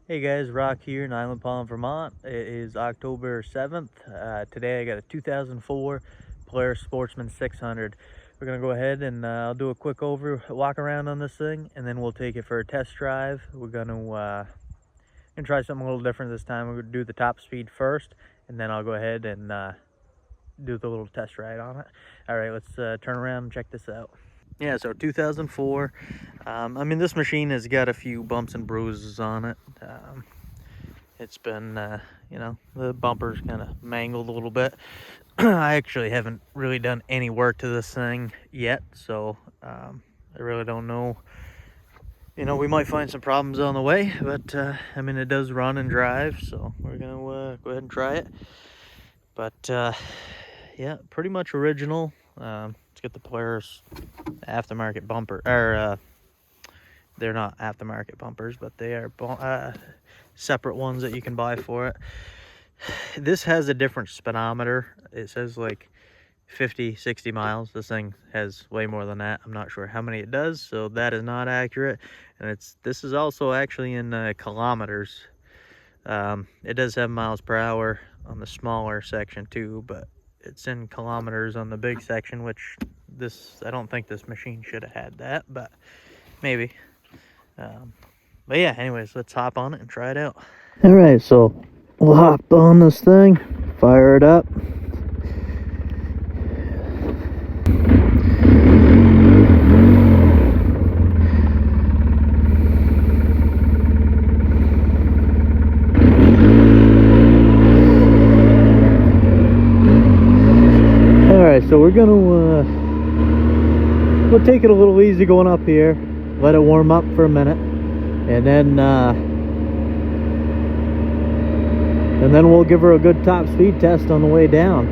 Hey guys, Rock here in Island Pond, Vermont. It is October 7th. Today I got a 2004 Polaris Sportsman 600. We're going to go ahead and I'll do a quick walk around on this thing, and then we'll take it for a test drive. We're going to try something a little different this time. We're going to do the top speed first, and then I'll go ahead and do the little test ride on it. All right, let's turn around and check this out. Yeah, so 2004. I mean, this machine has got a few bumps and bruises on it. It's been, you know, the bumper's kind of mangled a little bit. I actually haven't really done any work to this thing yet, so I really don't know. You know, we might find some problems on the way, but I mean, it does run and drive, so we're gonna go ahead and try it. But yeah, pretty much original. Let's get the Polaris aftermarket bumper, or they're not aftermarket bumpers, but they are separate ones that you can buy for it. This has a different speedometer. It says like 50, 60 miles. This thing has way more than that. I'm not sure how many it does, so that is not accurate. And this is also actually in kilometers. It does have miles per hour on the smaller section too, but it's in kilometers on the big section, which I don't think this machine should have had that, but maybe. But yeah, anyways, let's hop on it and try it out. All right, so we'll hop on this thing, fire it up. All right, so we're gonna we'll take it a little easy going up here, let it warm up for a minute, and then we'll give her a good top speed test on the way down.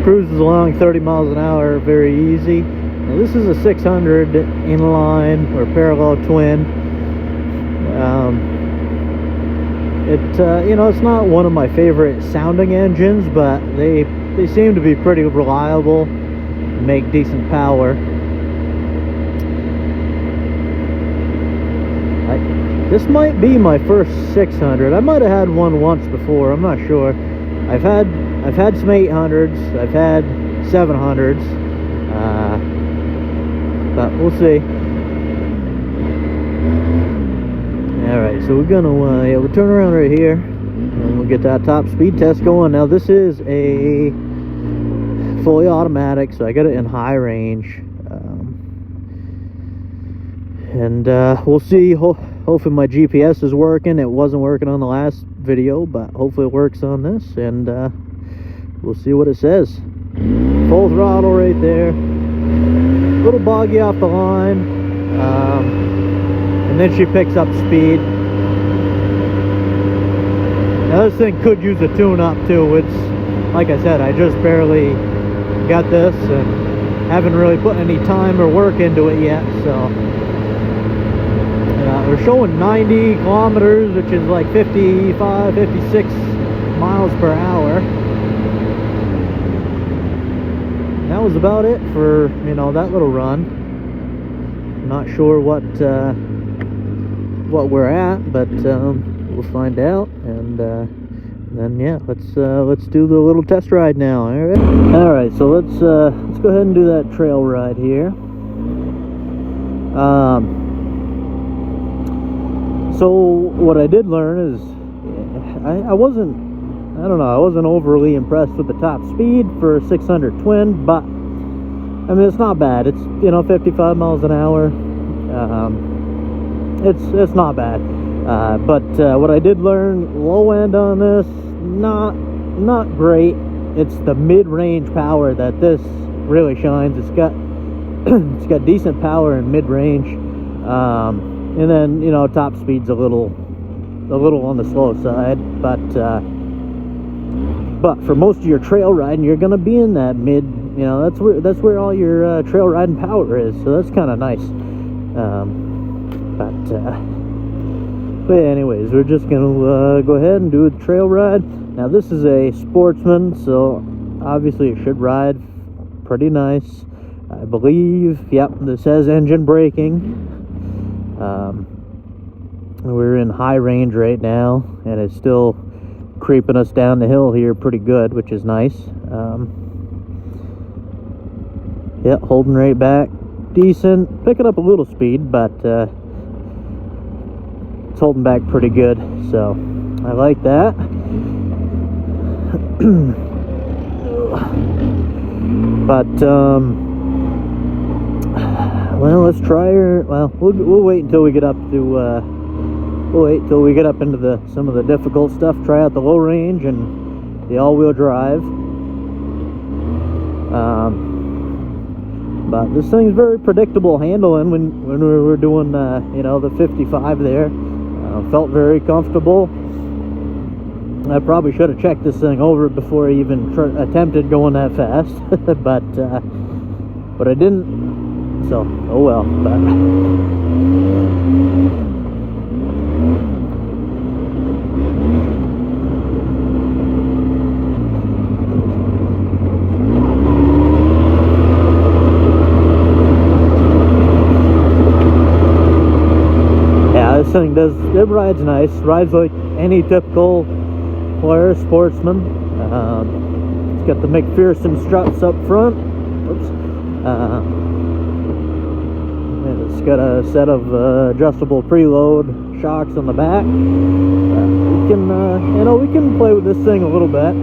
Cruises along 30 miles an hour very easy. Now, this is a 600 inline or parallel twin. You know, it's not one of my favorite sounding engines, but they seem to be pretty reliable, make decent power. This might be my first 600. I might have had one once before, I'm not sure. I've had some 800s, I've had 700s, but we'll see. Alright, so we're gonna we'll turn around right here and we'll get that top speed test going. Now this is a fully automatic, so I got it in high range, and we'll see. Hopefully my GPS is working. It wasn't working on the last video, but hopefully it works on this, and we'll see what it says. Full throttle right there. A little boggy off the line, and then she picks up speed. Now this thing could use a tune-up too. It's, like I said, I just barely got this and haven't really put any time or work into it yet, so we're showing 90 kilometers, which is like 55, 56 miles per hour. And that was about it for, you know, that little run. I'm not sure what we're at, but we'll find out, and then yeah, let's do the little test ride now. All right, so let's go ahead and do that trail ride here. So what I did learn is I wasn't overly impressed with the top speed for a 600 twin, but I mean, it's not bad. It's, you know, 55 miles an hour. It's not bad. But what I did learn, low end on this, not great. It's the mid-range power that this really shines. It's got decent power in mid-range. And then, you know, top speed's a little on the slow side, but for most of your trail riding, you're gonna be in that mid. You know, that's where all your trail riding power is. So that's kind of nice. But anyways, we're just gonna go ahead and do the trail ride. Now this is a Sportsman, so obviously it should ride pretty nice. I believe. Yep, this has engine braking. We're in high range right now, and it's still creeping us down the hill here pretty good, which is nice. Yeah, holding right back decent, picking up a little speed, but it's holding back pretty good, so I like that. But well, let's try her. Well, we'll wait until we get up to we'll wait till we get up into some of the difficult stuff. Try out the low range and the all-wheel drive. But this thing's very predictable handling. When we were doing you know, the 55 there, felt very comfortable. I probably should have checked this thing over before I even attempted going that fast, but I didn't. So oh well. But this thing it rides nice, rides like any typical Polaris Sportsman. It's got the McPherson struts up front. Oops. And it's got a set of adjustable preload shocks on the back. We can, you know, we can play with this thing a little bit.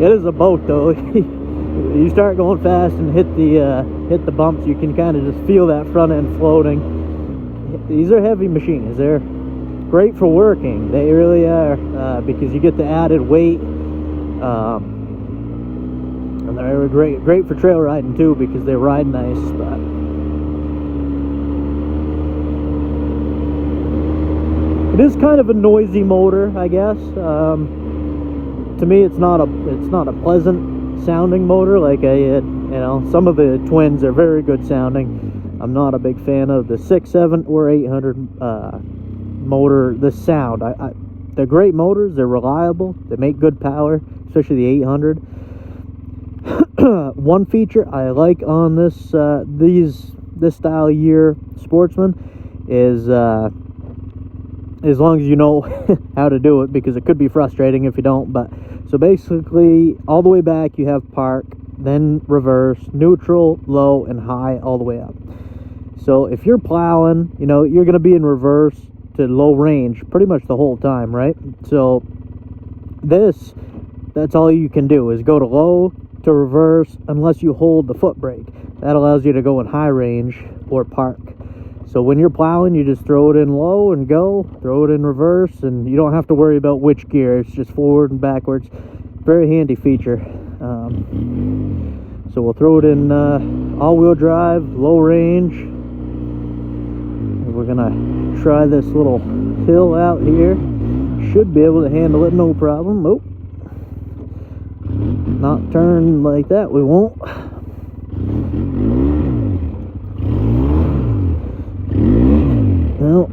It is a boat though. You start going fast and hit the bumps, you can kind of just feel that front end floating. These are heavy machines. They're great for working. They really are, because you get the added weight, and they're great for trail riding too, because they ride nice. But it is kind of a noisy motor, I guess. To me, it's not a pleasant sounding motor. Like you know, some of the twins are very good sounding. I'm not a big fan of the 600, 700 or 800 motor. The sound, they're great motors. They're reliable. They make good power, especially the 800. One feature I like on this style year Sportsman is as long as you know how to do it, because it could be frustrating if you don't. But so basically, all the way back you have park, then reverse, neutral, low, and high all the way up. So if you're plowing, you know, you're going to be in reverse to low range pretty much the whole time, right? So that's all you can do is go to low to reverse, unless you hold the foot brake. That allows you to go in high range or park. So when you're plowing, you just throw it in low and go, throw it in reverse, and you don't have to worry about which gear. It's just forward and backwards. Very handy feature. So we'll throw it in all-wheel drive, low range. And we're gonna try this little hill out here. Should be able to handle it no problem. Oh, not turn like that, we won't. No.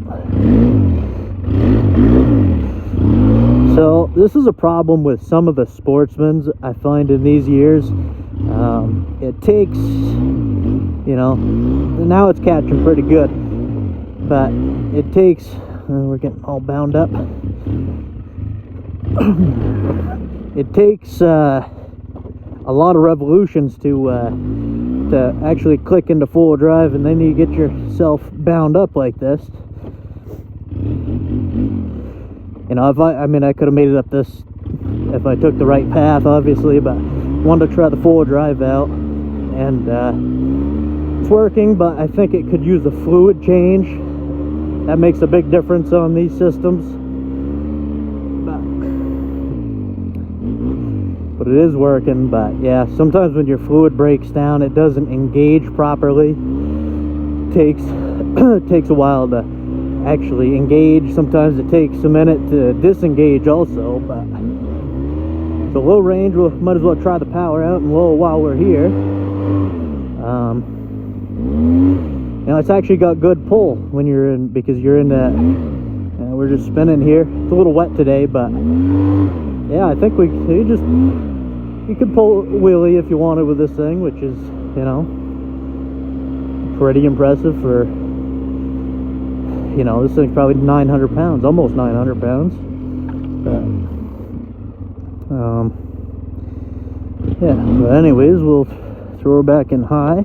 So this is a problem with some of the Sportsmans I find in these years. It takes, you know, now it's catching pretty good, but it takes, we're getting all bound up. It takes a lot of revolutions to actually click into full drive, and then you get yourself bound up like this. You know, I mean, I could have made it up this if I took the right path, obviously, but wanted to try the full drive out, and it's working, but I think it could use a fluid change. That makes a big difference on these systems. But it is working. But yeah, sometimes when your fluid breaks down, it doesn't engage properly. It takes a while to actually engage. Sometimes it takes a minute to disengage also. But so low range, we might as well try the power out and low while we're here. You know, it's actually got good pull when you're in, because you're in that. We're just spinning here. It's a little wet today, but yeah, I think you could pull a wheelie if you wanted with this thing, which is, you know, pretty impressive for, you know, this thing's probably 900 pounds, almost 900 pounds. Yeah, but anyways, we'll throw her back in high.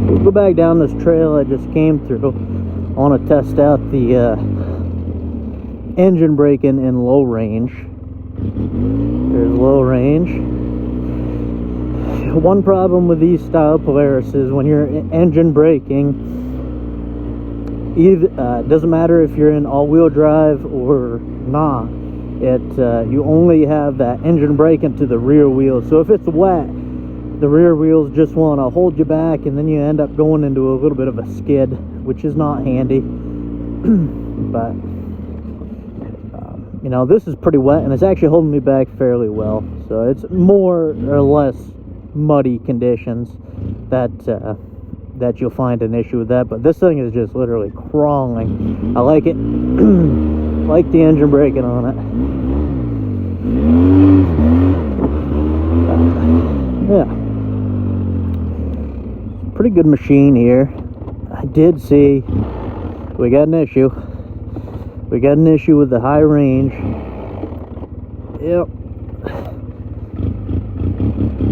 We'll go back down this trail I just came through. I want to test out the engine braking in low range. There's low range. One problem with these style Polaris is when you're engine braking, either doesn't matter if you're in all-wheel drive or not, you only have that engine braking to the rear wheels. So if it's wet, the rear wheels just want to hold you back, and then you end up going into a little bit of a skid, which is not handy. But you know, this is pretty wet, and it's actually holding me back fairly well. So it's more or less muddy conditions that you'll find an issue with that. But this thing is just literally crawling. I like it. Like the engine braking on it. Yeah, pretty good machine here. I did see we got an issue. We got an issue with the high range. Yep.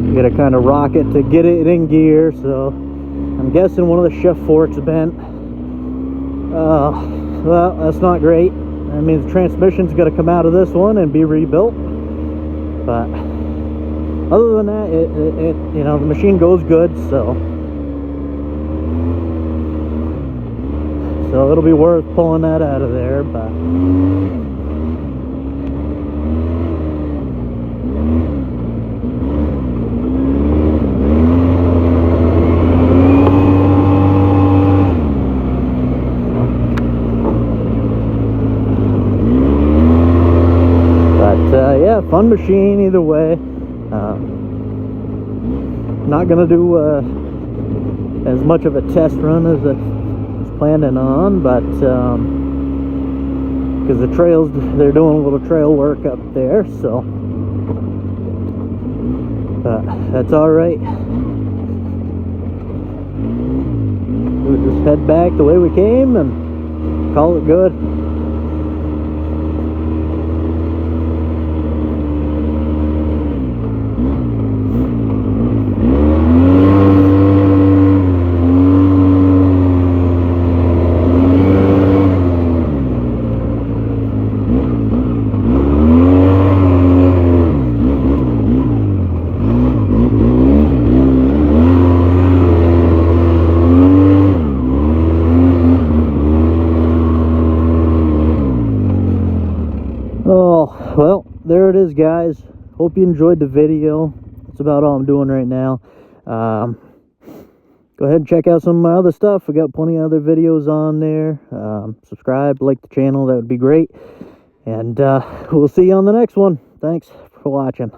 You gotta kind of rock it to get it in gear. So I'm guessing one of the shift forks bent. Well, that's not great. That means the transmission's got to come out of this one and be rebuilt. But other than that, it you know, the machine goes good, so it'll be worth pulling that out of there. But yeah, fun machine either way. Not gonna do as much of a test run as I was planning on, but because the trails, they're doing a little trail work up there, so that's all right. We'll just head back the way we came and call it good. Well, there it is, guys. Hope you enjoyed the video. That's about all I'm doing right now. Go ahead and check out some of my other stuff. I got plenty of other videos on there. Subscribe, like the channel, that would be great. And we'll see you on the next one. Thanks for watching.